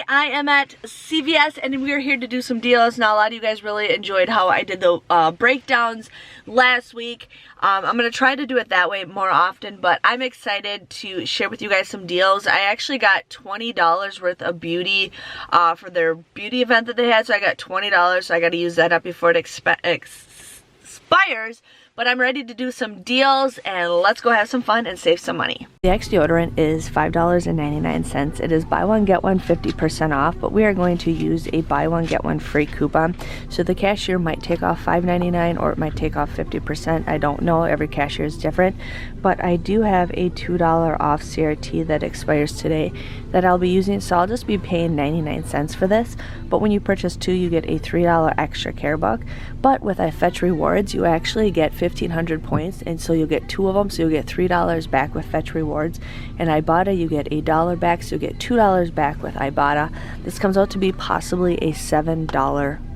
I am at CVS and we are here to do some deals. Now a lot of you guys really enjoyed how I did the breakdowns last week. I'm going to try to do it that way more often, but I'm excited to share with you guys some deals. I actually got $20 worth of beauty for their beauty event that they had, so I got $20, so I got to use that up before it expires. But I'm ready to do some deals, and let's go have some fun and save some money. The X deodorant is $5.99. It is buy one get one 50% off, but we are going to use a buy one get one free coupon. So the cashier might take off $5.99 or it might take off 50%. I don't know, every cashier is different. But I do have a $2 off CRT that expires today that I'll be using, so I'll just be paying 99 cents for this. But when you purchase two, you get a $3 extra care buck. But with iFetch Rewards, you actually get 1,500 points, and so you'll get two of them, so you'll get $3 back with Fetch Rewards. And Ibotta, you get $1 back, so you get $2 back with Ibotta. This comes out to be possibly a $7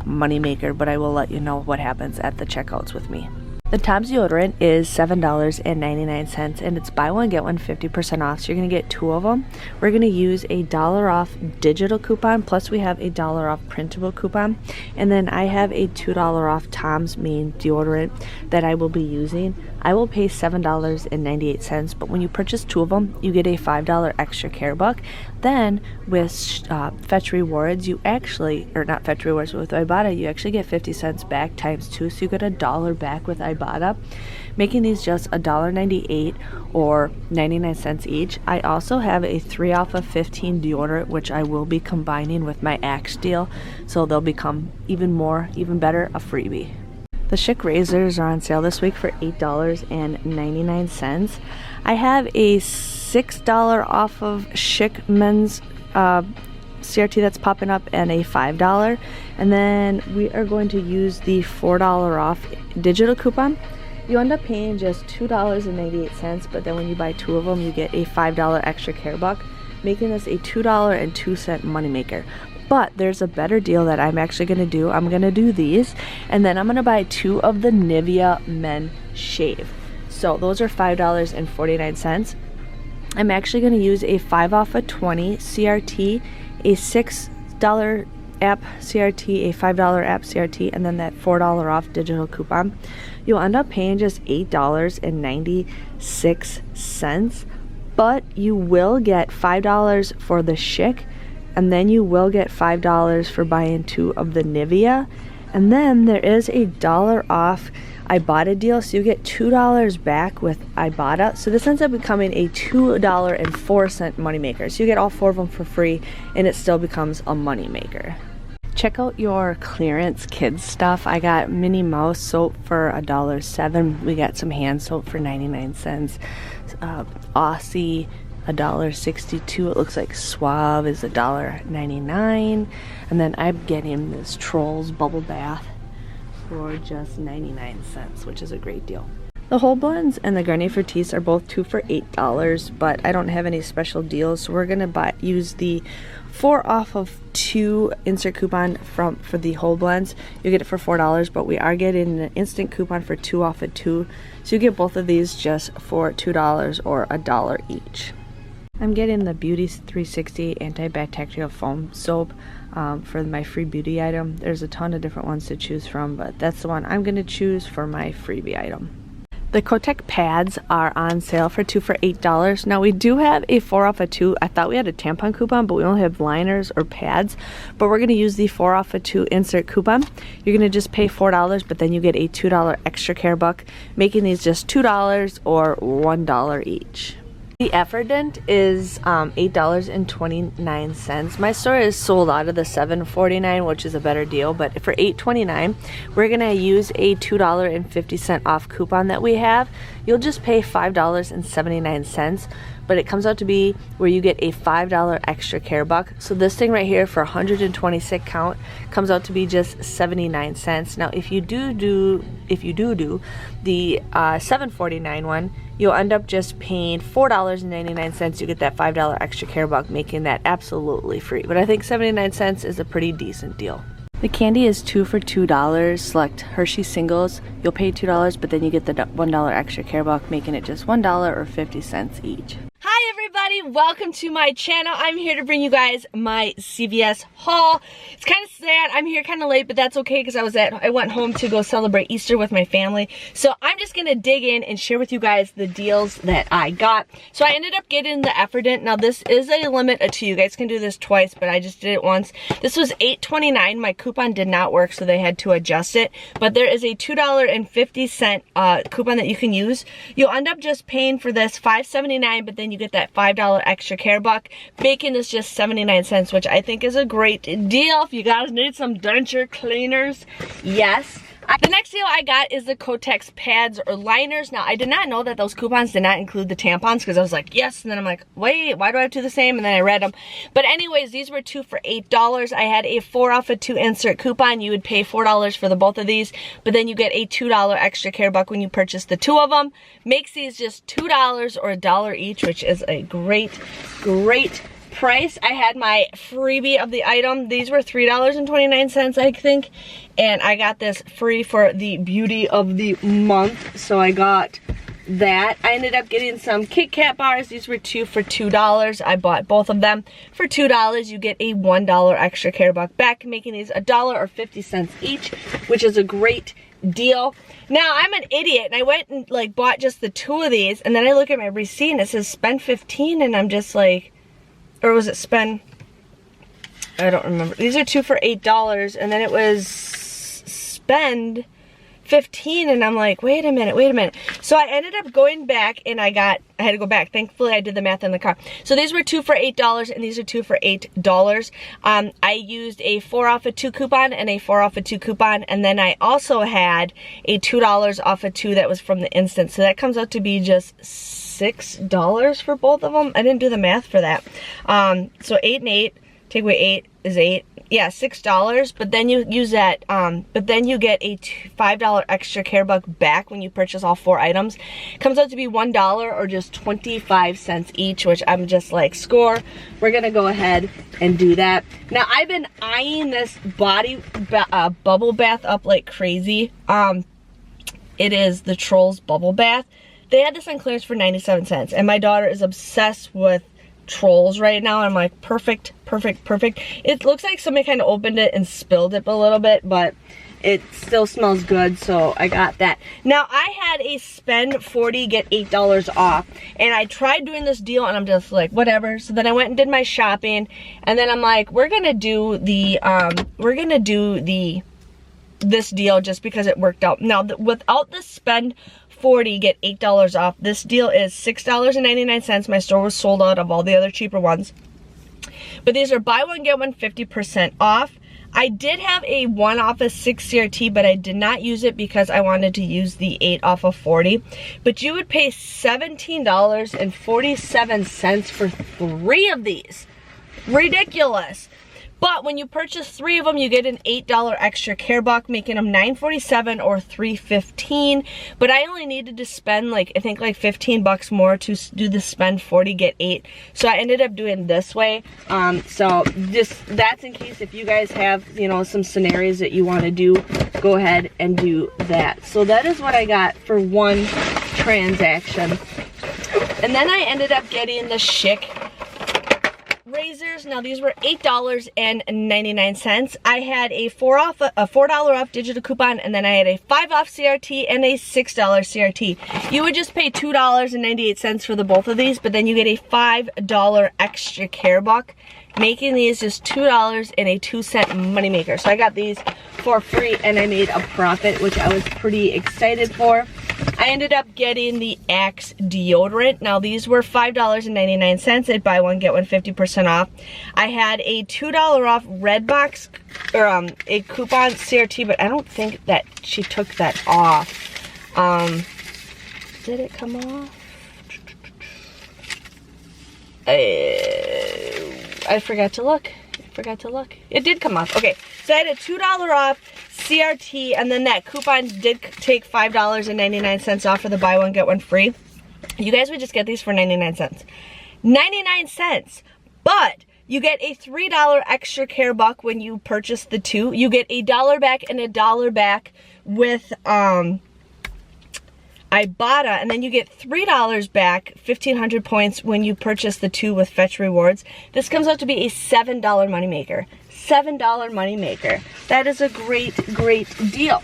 moneymaker, but I will let you know what happens at the checkouts with me. The Tom's deodorant is $7.99, and it's buy one get one 50% off, so you're going to get two of them. We're going to use a $1 off digital coupon, plus we have a $1 off printable coupon, and then I have a $2 off Tom's main deodorant that I will be using. I will pay $7.98, but when you purchase two of them, you get a $5 extra care buck. Then with Fetch Rewards, you actually, or not Fetch Rewards, but with Ibotta, you actually get 50 cents back times two, so you get $1 back with Ibotta, making these just $1.98 or 99 cents each. I also have a 3 off of 15 deodorant, which I will be combining with my Axe deal, so they'll become even better, a freebie. The Schick razors are on sale this week for $8.99. I have a $6 off of Schick men's CRT that's popping up, and a $5. And then we are going to use the $4 off digital coupon. You end up paying just $2.98, but then when you buy two of them, you get a $5 extra care buck, making this a $2.02 moneymaker. But there's a better deal that I'm actually going to do. I'm going to do these, and then I'm going to buy two of the Nivea Men Shave. So those are $5.49. I'm actually going to use a 5 off of 20 CRT, a $6 app CRT, a $5 app CRT, and then that $4 off digital coupon. You'll end up paying just $8.96, but you will get $5 for the Schick, and then you will get $5 for buying two of the Nivea. And then there is a $1 off Ibotta deal, so you get $2 back with Ibotta. So this ends up becoming a $2.04 moneymaker. So you get all four of them for free, and it still becomes a moneymaker. Check out your clearance kids stuff. I got Minnie Mouse soap for $1.07. We got some hand soap for 99 cents. Aussie, $1.62. It looks like Suave is $1.99. And then I'm getting this Trolls bubble bath for just 99 cents, which is a great deal. The Whole Blends and the Garnier Fructis are both 2 for $8, but I don't have any special deals, so we're gonna use the 4 off of 2 insert coupon for the Whole Blends. You get it for $4, but we are getting an instant coupon for 2 off of 2, so you get both of these just for $2 or $1 each. I'm getting the Beauty 360 antibacterial foam soap for my free beauty item. There's a ton of different ones to choose from, but that's the one I'm going to choose for my freebie item. The Kotex pads are on sale for 2 for $8. Now we do have a 4 off of 2. I thought we had a tampon coupon, but we only have liners or pads. But we're going to use the 4 off of 2 insert coupon. You're going to just pay $4, but then you get a $2 extra care buck, making these just $2 or $1 each. The Effordent is $8.29. My store is sold out of the $7.49, which is a better deal, but for $8.29, we're gonna use a $2.50 off coupon that we have. You'll just pay $5.79, but it comes out to be where you get a $5 extra care buck. So this thing right here for 126 count comes out to be just 79 cents. Now if you do the $7.49 one, you'll end up just paying $4.99. You get that $5 extra care buck, making that absolutely free. But I think 79 cents is a pretty decent deal. The candy is 2 for $2. Select Hershey singles. You'll pay $2, but then you get the $1 extra care buck, making it just $1 or 50 cents each. Hi everybody! everybody, welcome to my channel. I'm here to bring you guys my CVS haul. It's kind of sad, I'm here kind of late, but that's okay because I went home to go celebrate Easter with my family. So I'm just gonna dig in and share with you guys the deals that I got. So I ended up getting the Effordent. Now this is a limit of 2. You guys can do this twice, but I just did it once. This was $8.29. My coupon did not work, so they had to adjust it. But there is a $2.50 coupon that you can use. You'll end up just paying for this $5.79, but then you get that $5 extra care buck. Bacon is just 79 cents, which I think is a great deal. If you guys need some denture cleaners, yes. The next deal I got is the Kotex pads or liners. Now, I did not know that those coupons did not include the tampons because I was like, yes. And then I'm like, wait, why do I have 2 the same? And then I read them. But anyways, these were 2 for $8. I had a 4 off of 2 insert coupon. You would pay $4 for the both of these, but then you get a $2 extra care buck when you purchase the 2 of them. Makes these just $2 or $1 each, which is a great price. I had my freebie of the item. These were $3.29, I think, and I got this free for the beauty of the month, so I got that. I ended up getting some Kitkat Bars. These were 2 for $2. I bought both of them for $2. You get a $1 extra care buck back, making these $1.50 each, which is a great deal. Now, I'm an idiot, and I went and like bought just the 2 of these, and then I look at my receipt and it says spend 15, and I'm just like, or was it spend? I don't remember. These are 2 for $8, and then it was spend 15, and I'm like, wait a minute. So I ended up going back, and I had to go back. Thankfully, I did the math in the car. So these were 2 for $8, and these are 2 for $8. I used a 4 off of 2 coupon and a 4 off of 2 coupon, and then I also had a $2 off of 2 that was from the instant. So that comes out to be just $6 for both of them. I didn't do the math for that. So 8 and 8, take away 8 is 8. Yeah, $6, but then you use that, but then you get a $5 extra care buck back when you purchase all 4 items. Comes out to be $1 or just 25 cents each, which I'm just like, score. We're gonna go ahead and do that. Now, I've been eyeing this bubble bath up like crazy. It is the Trolls Bubble Bath. They had this on clearance for 97 cents, and my daughter is obsessed with Trolls right now. I'm like, perfect. It looks like somebody kind of opened it and spilled it a little bit, but it still smells good, so I got that. Now, I had a spend 40, get $8 off, and I tried doing this deal, and I'm just like, whatever. So then I went and did my shopping, and then I'm like, we're gonna do this deal just because it worked out. Now, without the spend 40, get $8 off. This deal is $6.99. My store was sold out of all the other cheaper ones. But these are buy one, get one 50% off. I did have a 1 off of 6 CRT, but I did not use it because I wanted to use the 8 off of 40. But you would pay $17.47 for 3 of these. Ridiculous. But when you purchase 3 of them, you get an $8 extra care buck, making them $9.47 or $3.15. But I only needed to spend like, I think like 15 bucks more to do the spend 40, get 8. So I ended up doing this way. So just, that's in case if you guys have, you know, some scenarios that you want to do, go ahead and do that. So that is what I got for one transaction. And then I ended up getting the Schick razors. Now these were $8.99. I had a $4 off digital coupon, and then I had a 5 off CRT and a $6 CRT. You would just pay $2.98 for the both of these, but then you get a $5 extra care buck, making these just $2.02 moneymaker. So I got these for free, and I made a profit, which I was pretty excited for. I ended up getting the Axe deodorant. Now these were $5.99 at buy one, get one 50% off. I had a $2 off Redbox, or a coupon CRT, but I don't think that she took that off. Did it come off? I forgot to look. It did come off. Okay, so I had a $2 off CRT, and then that coupon did take $5.99 off for the buy one, get one free. You guys would just get these for 99 cents. 99 cents! But you get a $3 extra care buck when you purchase the 2. You get $1 back and $1 back with Ibotta, and then you get $3 back, 1,500 points when you purchase the 2 with Fetch Rewards. This comes out to be a $7 moneymaker. $7 moneymaker. That is a great, great deal.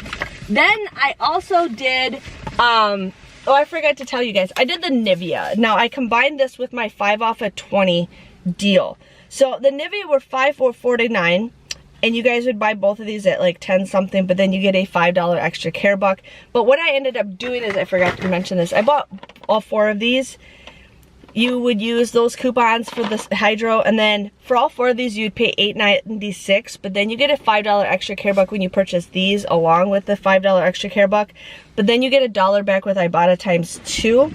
Then I also did, oh, I forgot to tell you guys, I did the Nivea. Now I combined this with my 5 off of 20 deal. So the Nivea were $5 for $49. And you guys would buy both of these at like 10 something, but then you get a $5 extra care buck. But what I ended up doing is, I forgot to mention this, I bought all 4 of these. You would use those coupons for the Hydro, and then for all 4 of these you'd pay $8.96, but then you get a $5 extra care buck when you purchase these along with the $5 extra care buck. But then you get $1 back with Ibotta times 2.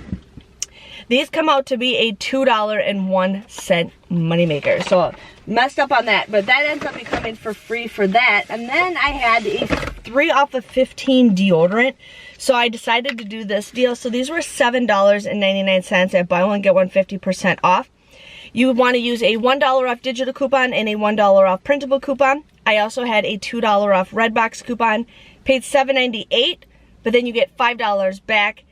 These come out to be a $2.01 moneymaker. So messed up on that, but that ends up becoming for free for that. And then I had a 3 off of 15 deodorant. So I decided to do this deal. So these were $7.99 at buy one get one 50% off. You would want to use a $1 off digital coupon and a $1 off printable coupon. I also had a $2 off Redbox coupon. Paid $7.98, but then you get $5 back.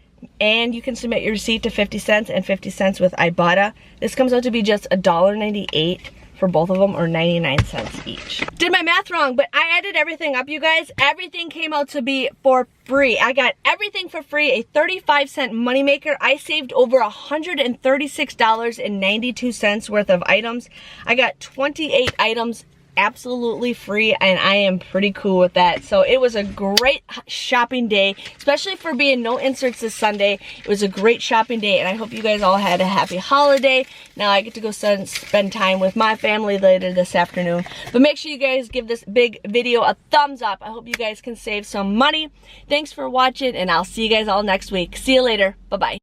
And you can submit your receipt to 50 cents and 50 cents with Ibotta. This comes out to be just $1.98 for both of them, or 99 cents each. Did my math wrong, but I added everything up, you guys. Everything came out to be for free. I got everything for free, a 35-cent moneymaker. I saved over $136.92 worth of items. I got 28 items absolutely free, and I am pretty cool with that. So it was a great shopping day, especially for being no inserts this Sunday. It was a great shopping day, and I hope you guys all had a happy holiday. Now I get to go spend time with my family later this afternoon. But make sure you guys give this big video a thumbs up. I hope you guys can save some money. Thanks for watching, and I'll see you guys all next week. See you later. Bye-bye.